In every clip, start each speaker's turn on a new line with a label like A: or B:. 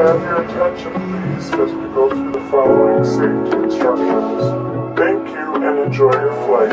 A: have your attention please as we go through the following safety instructions. Thank you and enjoy your flight.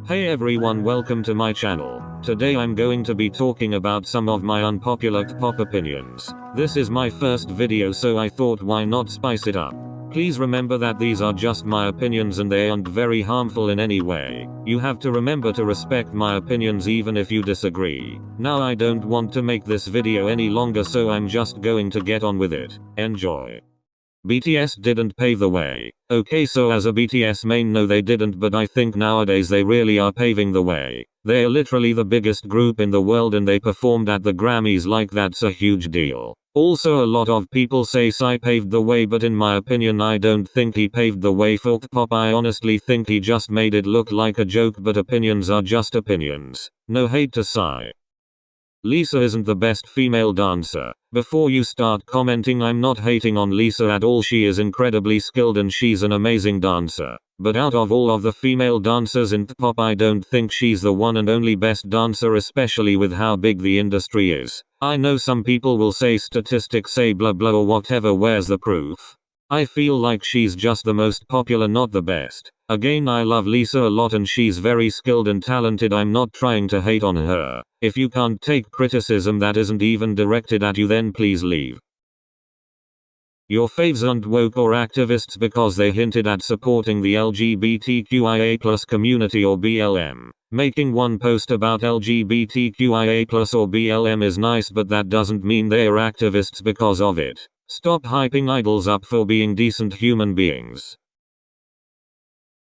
B: Hey everyone, welcome to my channel. Today I'm going to be talking about some of my unpopular K-pop opinions. This is my first video, so I thought why not spice it up. Please remember that these are just my opinions and they aren't very harmful in any way. You have to remember to respect my opinions even if you disagree. Now I don't want to make this video any longer, so I'm just going to get on with it. Enjoy. BTS didn't pave the way. Okay, so as a BTS main, no they didn't, but I think nowadays they really are paving the way. They're literally the biggest group in the world and they performed at the Grammys, like that's a huge deal. Also, a lot of people say Psy paved the way, but in my opinion I don't think he paved the way for K-pop. I honestly think he just made it look like a joke, but opinions are just opinions. No hate to Psy. Lisa isn't the best female dancer. Before you start commenting, I'm not hating on Lisa at all. She is incredibly skilled and she's an amazing dancer. But out of all of the female dancers in K-pop, I don't think she's the one and only best dancer, especially with how big the industry is. I know some people will say statistics say blah blah or whatever, where's the proof? I feel like she's just the most popular, not the best. Again, I love Lisa a lot and she's very skilled and talented. I'm not trying to hate on her. If you can't take criticism that isn't even directed at you, then please leave. Your faves aren't woke or activists because they hinted at supporting the LGBTQIA+ community or BLM. Making one post about LGBTQIA+ or BLM is nice, but that doesn't mean they're activists because of it. Stop hyping idols up for being decent human beings.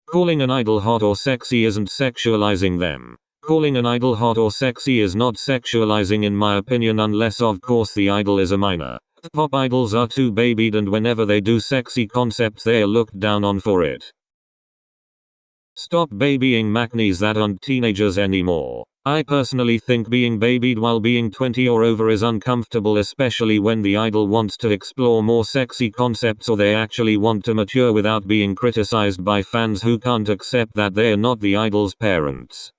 B: Calling an idol hot or sexy isn't sexualizing them. Calling an idol hot or sexy is not sexualizing in my opinion, unless of course the idol is a minor. Pop idols are too babied and whenever they do sexy concepts they're looked down on for it. Stop babying maknaes that aren't teenagers anymore. I personally think being babied while being 20 or over is uncomfortable, especially when the idol wants to explore more sexy concepts or they actually want to mature without being criticized by fans who can't accept that they're not the idol's parents.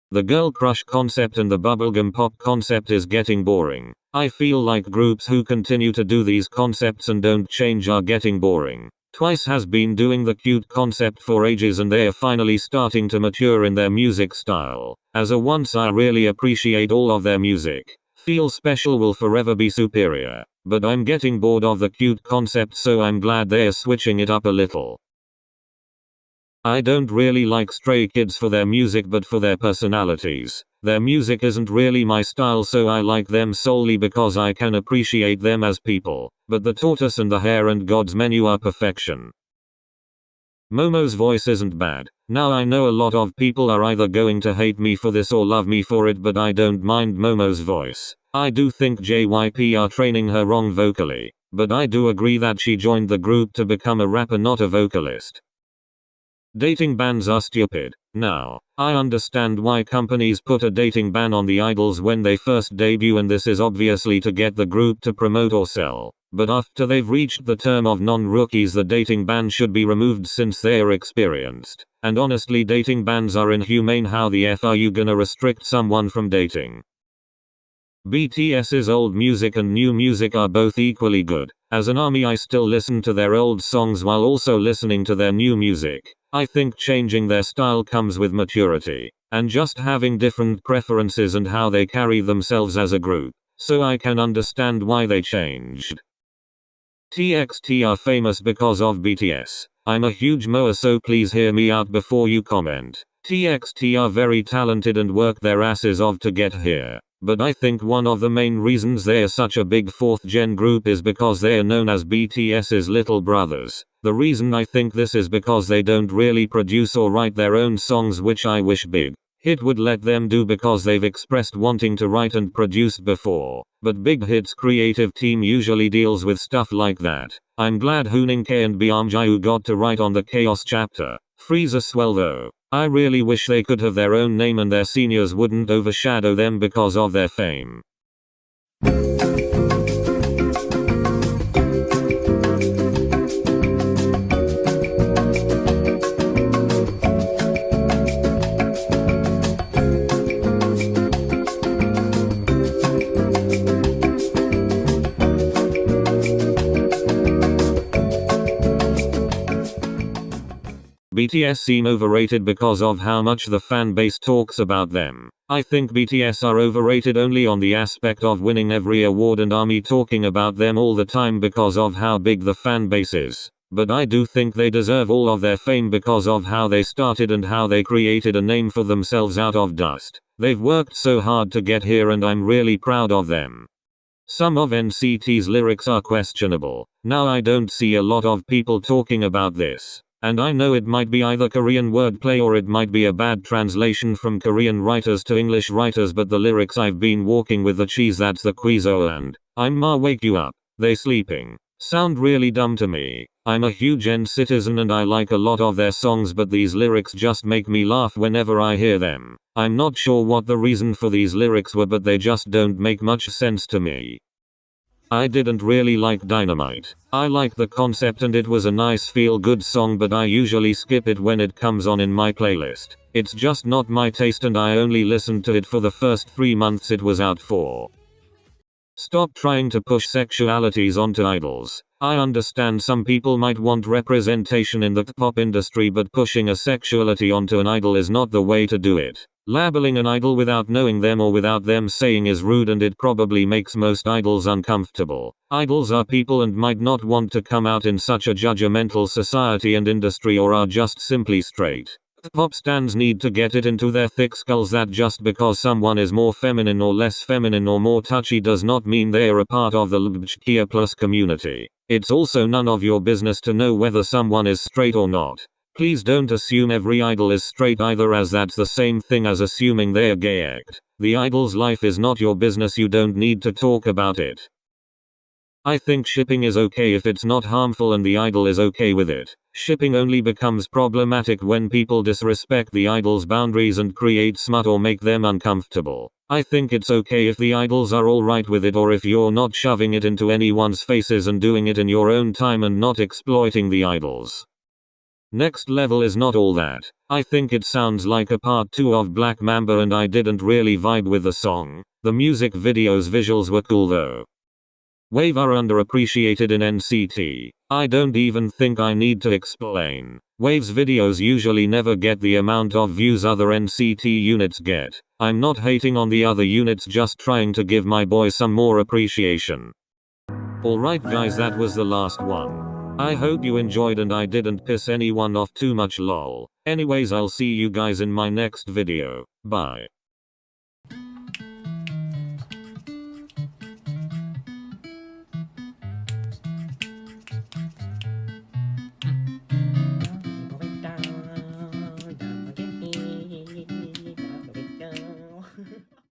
B: The girl crush concept and the bubblegum pop concept is getting boring. I feel like groups who continue to do these concepts and don't change are getting boring. Twice has been doing the cute concept for ages and they're finally starting to mature in their music style. As a once, I really appreciate all of their music. Feel Special will forever be superior. But I'm getting bored of the cute concept, so I'm glad they're switching it up a little. I don't really like Stray Kids for their music but for their personalities. Their music isn't really my style, so I like them solely because I can appreciate them as people. But the tortoise and the hare and God's Menu are perfection. Momo's voice isn't bad. Now I know a lot of people are either going to hate me for this or love me for it, but I don't mind Momo's voice. I do think JYP are training her wrong vocally. But I do agree that she joined the group to become a rapper, not a vocalist. Dating bans are stupid. Now, I understand why companies put a dating ban on the idols when they first debut, and this is obviously to get the group to promote or sell. But after they've reached the term of non-rookies, the dating ban should be removed since they're experienced. And honestly, dating bans are inhumane. How the F are you gonna restrict someone from dating? BTS's old music and new music are both equally good. As an ARMY, I still listen to their old songs while also listening to their new music. I think changing their style comes with maturity, and just having different preferences and how they carry themselves as a group. So I can understand why they changed. TXT are famous because of BTS. I'm a huge moer, so please hear me out before you comment. TXT are very talented and work their asses off to get here. But I think one of the main reasons they're such a big 4th gen group is because they're known as BTS's little brothers. The reason I think this is because they don't really produce or write their own songs, which I wish Big Hit would let them do because they've expressed wanting to write and produce before. But Big Hit's creative team usually deals with stuff like that. I'm glad Hooningke and Byungjae got to write on the Chaos chapter. Freeze as well though. I really wish they could have their own name and their seniors wouldn't overshadow them because of their fame. BTS seem overrated because of how much the fan base talks about them. I think BTS are overrated only on the aspect of winning every award and ARMY talking about them all the time because of how big the fan base is. But I do think they deserve all of their fame because of how they started and how they created a name for themselves out of dust. They've worked so hard to get here and I'm really proud of them. Some of NCT's lyrics are questionable. Now I don't see a lot of people talking about this. And I know it might be either Korean wordplay or it might be a bad translation from Korean writers to English writers, but the lyrics I've been walking with the cheese, that's the quizo, and I'm ma wake you up, they sleeping, sound really dumb to me. I'm a huge N citizen and I like a lot of their songs, but these lyrics just make me laugh whenever I hear them. I'm not sure what the reason for these lyrics were, but they just don't make much sense to me. I didn't really like Dynamite. I like the concept and it was a nice feel-good song, but I usually skip it when it comes on in my playlist. It's just not my taste and I only listened to it for the first 3 months it was out for. Stop trying to push sexualities onto idols. I understand some people might want representation in the pop industry, but pushing a sexuality onto an idol is not the way to do it. Labeling an idol without knowing them or without them saying is rude and it probably makes most idols uncomfortable. Idols are people and might not want to come out in such a judgmental society and industry, or are just simply straight. Pop stans need to get it into their thick skulls that just because someone is more feminine or less feminine or more touchy does not mean they are a part of the LGBTQ+ community. It's also none of your business to know whether someone is straight or not. Please don't assume every idol is straight either, as that's the same thing as assuming they're gay. The idol's life is not your business, you don't need to talk about it. I think shipping is okay if it's not harmful and the idol is okay with it. Shipping only becomes problematic when people disrespect the idol's boundaries and create smut or make them uncomfortable. I think it's okay if the idols are alright with it, or if you're not shoving it into anyone's faces and doing it in your own time and not exploiting the idols. Next Level is not all that. I think it sounds like a part 2 of Black Mamba and I didn't really vibe with the song. The music video's visuals were cool though. Wave are underappreciated in NCT. I don't even think I need to explain. Wave's videos usually never get the amount of views other NCT units get. I'm not hating on the other units, just trying to give my boy some more appreciation. Alright guys, that was the last one. I hope you enjoyed and I didn't piss anyone off too much lol. Anyways, I'll see you guys in my next video. Bye.